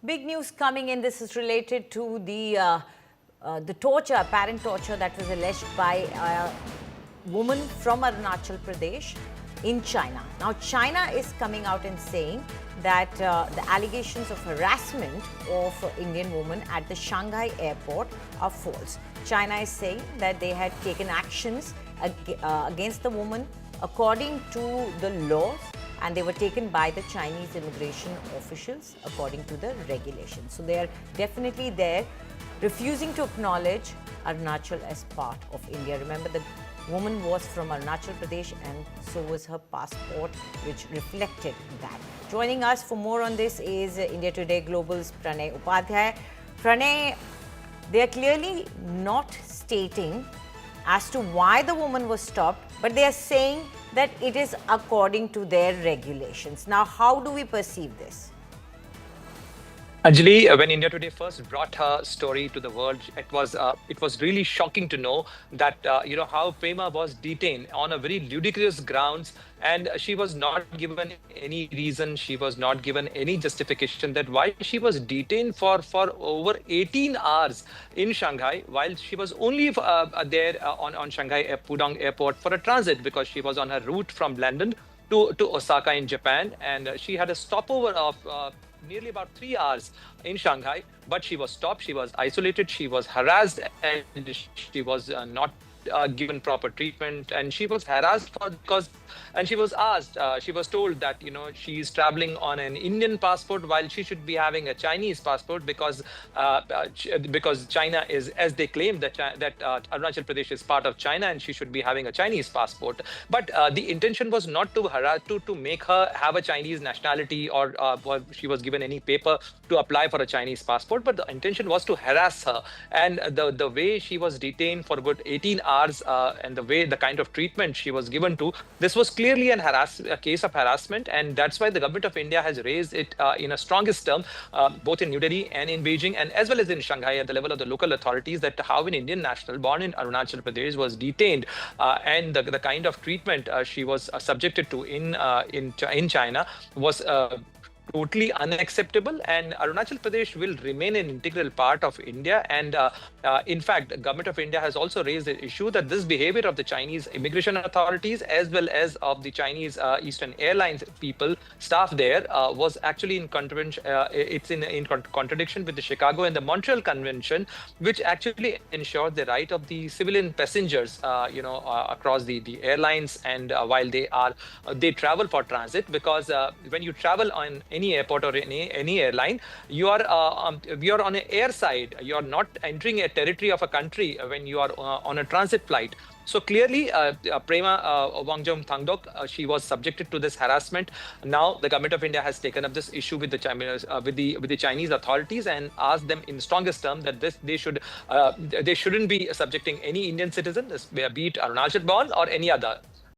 Big news coming in. This is related to the torture, apparent torture that was alleged by a woman from Arunachal Pradesh in China. Now, China is coming out and saying that the allegations of harassment of an Indian woman at the Shanghai airport are false. China is saying that they had taken actions against the woman according to the laws, and they were taken by the Chinese immigration officials according to the regulations. So they are definitely there, refusing to acknowledge Arunachal as part of India. Remember, the woman was from Arunachal Pradesh, and so was her passport, which reflected that. Joining us for more on this is India Today Global's Pranay Upadhyay. Pranay, they are clearly not stating as to why the woman was stopped, but they are saying that it is according to their regulations. Now, how do we perceive this? Anjali, when India Today first brought her story to the world, it was really shocking to know that how Prema was detained on a very ludicrous grounds, and she was not given any reason, she was not given any justification that why she was detained for over 18 hours in Shanghai, while she was only there on Shanghai Pudong Airport for a transit, because she was on her route from London to Osaka in Japan, and she had a stopover of nearly about 3 hours in Shanghai, but she was stopped, she was isolated, she was harassed, and she was not given proper treatment, and she was harassed and she was asked, she was told that she is traveling on an Indian passport while she should be having a Chinese passport, because China is, as they claim, that Arunachal Pradesh is part of China and she should be having a Chinese passport. But the intention was not to harass, to make her have a Chinese nationality, or she was given any paper to apply for a Chinese passport, but the intention was to harass her. And the way she was detained for about 18 hours, and the kind of treatment she was given to, this was clearly a case of harassment, and that's why the government of India has raised it in a strongest term, both in New Delhi and in Beijing, and as well as in Shanghai at the level of the local authorities, that how an Indian national born in Arunachal Pradesh was detained, and the kind of treatment she was subjected to in China was totally unacceptable. And Arunachal Pradesh will remain an integral part of India. And in fact, the government of India has also raised the issue that this behavior of the Chinese immigration authorities, as well as of the Chinese Eastern Airlines staff there, was actually in contravention. It's in contradiction with the Chicago and the Montreal Convention, which actually ensure the right of the civilian passengers, across the airlines, and while they travel for transit, because when you travel on any airport or any airline, you are on an air side. You are not entering a territory of a country when you are on a transit flight. So clearly, Prema Wangjom Thangdok, she was subjected to this harassment. Now, the government of India has taken up this issue with the Chinese authorities, and asked them in strongest terms that they shouldn't be subjecting any Indian citizen, be it Arunachal born or any other,